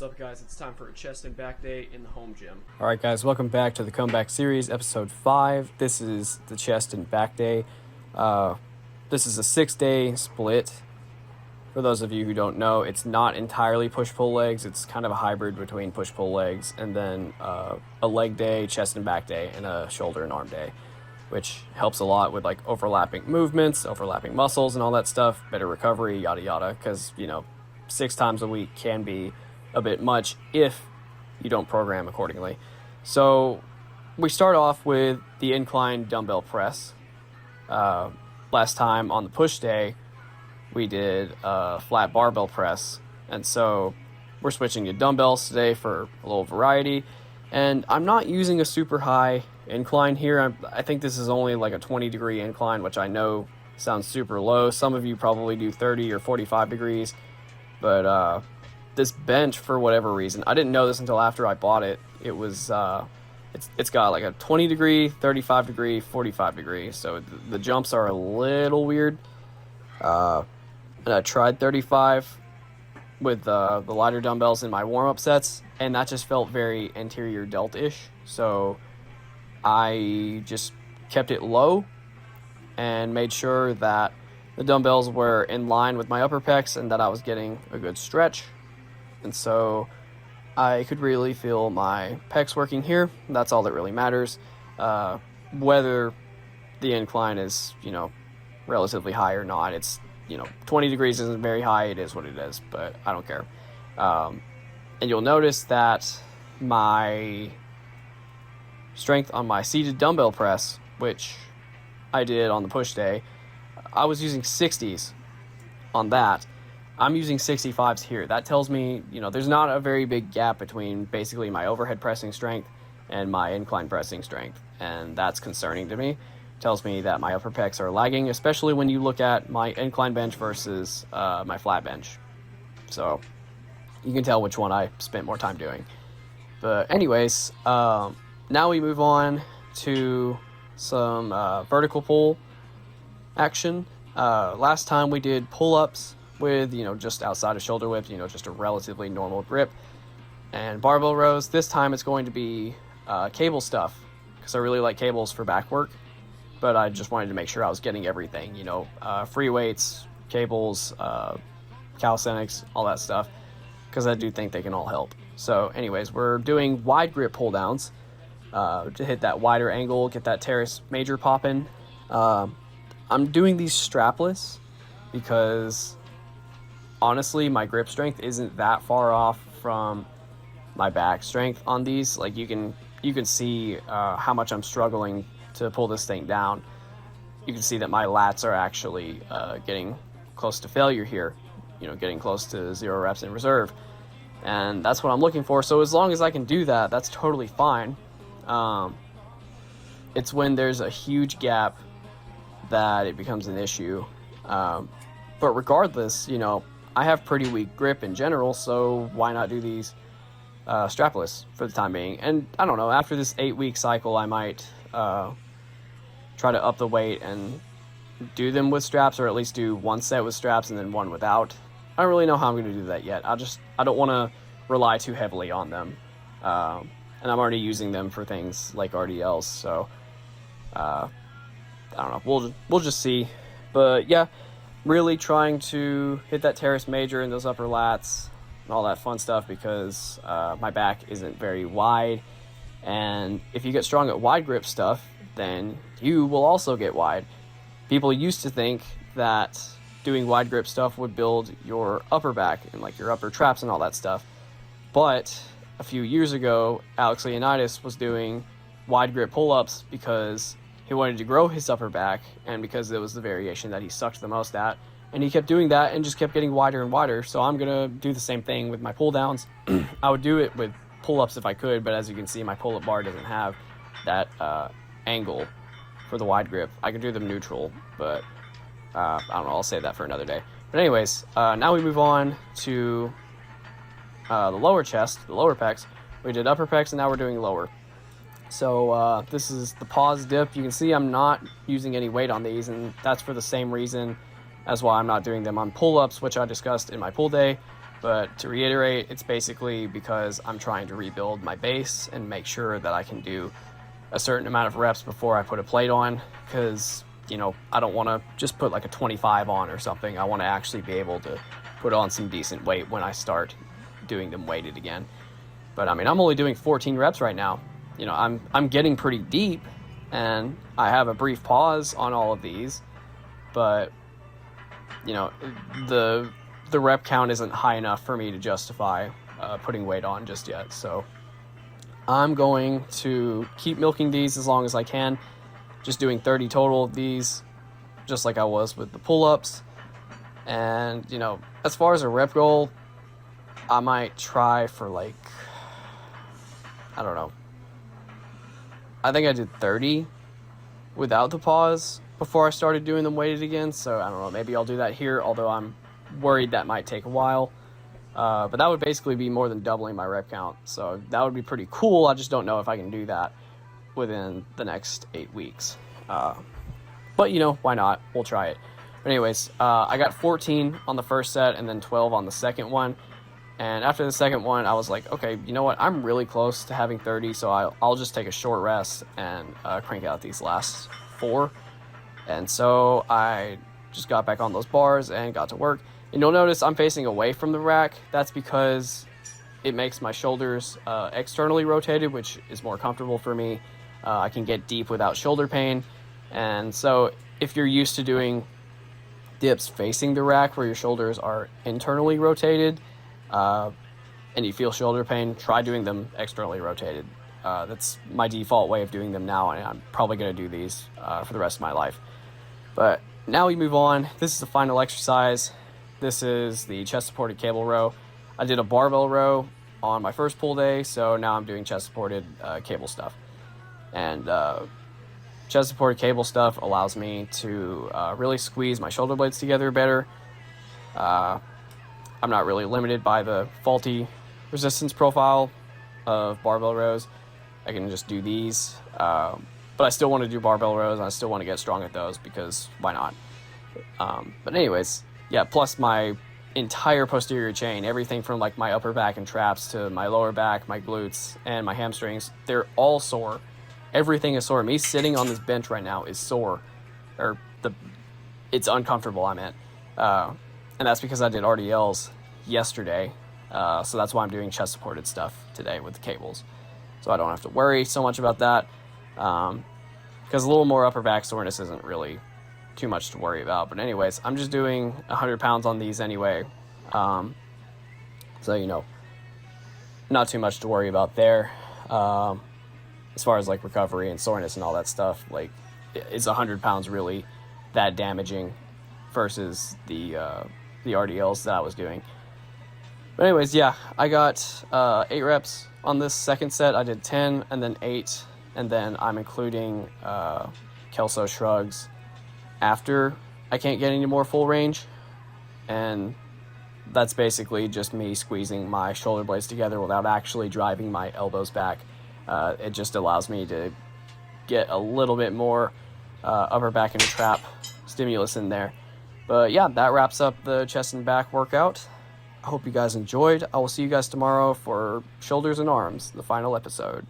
up, guys? It's time for a chest and back day in the home gym. All right, guys, welcome back to the Comeback Series, episode 5. This is the chest and back day. This is a 6-day split. For those of you who don't know, it's not entirely push-pull legs. It's kind of a hybrid between push-pull legs and then a leg day, chest and back day, and a shoulder and arm day, which helps a lot with like overlapping movements, overlapping muscles, and all that stuff, better recovery, yada yada, because, 6 times a week can be a bit much if you don't program accordingly. So we start off with the incline dumbbell press. Last time on the push day, we did a flat barbell press, and so we're switching to dumbbells today for a little variety. And I'm not using a super high incline here. I think this is only like a 20-degree incline, which I know sounds super low. Some of you probably do 30 or 45 degrees. But this bench, for whatever reason, I didn't know this until after I bought it. It was it's got like a 20 degree, 35 degree, 45 degree. So the jumps are a little weird. And I tried 35 with the lighter dumbbells in my warm-up sets, and that just felt very anterior delt-ish. So I just kept it low and made sure that the dumbbells were in line with my upper pecs and that I was getting a good stretch. And so I could really feel my pecs working here. That's all that really matters. Whether the incline is, relatively high or not, it's, 20 degrees isn't very high. It is what it is, but I don't care. And you'll notice that my strength on my seated dumbbell press, which I did on the push day, I was using 60s on that. I'm using 65s here. That tells me, there's not a very big gap between basically my overhead pressing strength and my incline pressing strength, and that's concerning to me. It tells me that my upper pecs are lagging, especially when you look at my incline bench versus my flat bench. So you can tell which one I spent more time doing. But anyways, now we move on to some vertical pull action. Last time we did pull-ups with, just outside of shoulder width, just a relatively normal grip, and barbell rows. This time it's going to be cable stuff, because I really like cables for back work, but I just wanted to make sure I was getting everything, free weights, cables, calisthenics, all that stuff, because I do think they can all help. So anyways, we're doing wide grip pull downs to hit that wider angle, get that teres major popping. I'm doing these strapless because honestly my grip strength isn't that far off from my back strength on these. Like you can see how much I'm struggling to pull this thing down. You can see that my lats are actually getting close to failure here, getting close to 0 reps in reserve, and that's what I'm looking for. So as long as I can do that, that's totally fine. It's when there's a huge gap that it becomes an issue. But regardless, I have pretty weak grip in general, so why not do these strapless for the time being? And I don't know, after this 8-week cycle, I might try to up the weight and do them with straps, or at least do one set with straps and then one without. I don't really know how I'm going to do that yet. I don't want to rely too heavily on them. And I'm already using them for things like RDLs, so I don't know. We'll just see. But yeah, really trying to hit that teres major in those upper lats and all that fun stuff, because my back isn't very wide. And if you get strong at wide grip stuff, then you will also get wide. People used to think that doing wide grip stuff would build your upper back and like your upper traps and all that stuff. But a few years ago, Alex Leonidas was doing wide grip pull-ups because he wanted to grow his upper back, and because it was the variation that he sucked the most at, and he kept doing that and just kept getting wider and wider. So I'm gonna do the same thing with my pull downs. I would do it with pull-ups if I could, but as you can see, my pull-up bar doesn't have that angle for the wide grip. I could do them neutral, but I don't know, I'll save that for another day. But anyways, now we move on to the lower chest, the lower pecs. We did upper pecs, and now we're doing lower. So this is the pause dip. You can see I'm not using any weight on these, and that's for the same reason as why I'm not doing them on pull-ups, which I discussed in my pull day. But to reiterate, it's basically because I'm trying to rebuild my base and make sure that I can do a certain amount of reps before I put a plate on, because, you know, I don't want to just put like a 25 on or something. I want to actually be able to put on some decent weight when I start doing them weighted again. But I mean, I'm only doing 14 reps right now. You know, I'm getting pretty deep, and I have a brief pause on all of these, but, you know, the rep count isn't high enough for me to justify putting weight on just yet. So I'm going to keep milking these as long as I can, just doing 30 total of these, just like I was with the pull-ups. And, you know, as far as a rep goal, I might try for like, I don't know, I think I did 30 without the pause before I started doing them weighted again. So I don't know, maybe I'll do that here, although I'm worried that might take a while. But that would basically be more than doubling my rep count. So that would be pretty cool. I just don't know if I can do that within the next 8 weeks. But, you know, why not? We'll try it. But anyways, I got 14 on the first set and then 12 on the second one. And after the second one, I was like, okay, you know what? I'm really close to having 30, so I'll just take a short rest and crank out these last 4. And so I just got back on those bars and got to work. And you'll notice I'm facing away from the rack. That's because it makes my shoulders externally rotated, which is more comfortable for me. I can get deep without shoulder pain. And so if you're used to doing dips facing the rack where your shoulders are internally rotated, and you feel shoulder pain, try doing them externally rotated. That's my default way of doing them now, and I'm probably going to do these for the rest of my life. But now we move on. This is the final exercise. This is the chest-supported cable row. I did a barbell row on my first pull day, so now I'm doing chest-supported cable stuff. And chest-supported cable stuff allows me to really squeeze my shoulder blades together better. I'm not really limited by the faulty resistance profile of barbell rows. I can just do these, but I still want to do barbell rows, and I still want to get strong at those because why not? But anyways, yeah, plus my entire posterior chain, everything from like my upper back and traps to my lower back, my glutes, and my hamstrings, they're all sore. Everything is sore. Me sitting on this bench right now is sore, it's uncomfortable, I meant. And that's because I did RDLs yesterday, so that's why I'm doing chest-supported stuff today with the cables. So I don't have to worry so much about that, because a little more upper back soreness isn't really too much to worry about. But anyways, I'm just doing 100 pounds on these anyway, so, you know, not too much to worry about there. As far as, like, recovery and soreness and all that stuff, like, is 100 pounds really that damaging versus the RDLs that I was doing? But anyways, yeah, I got 8 reps on this second set. I did 10 and then 8, and then I'm including Kelso shrugs after I can't get any more full range. And that's basically just me squeezing my shoulder blades together without actually driving my elbows back. It just allows me to get a little bit more upper back and trap stimulus in there. But yeah, that wraps up the chest and back workout. I hope you guys enjoyed. I will see you guys tomorrow for shoulders and arms, the final episode.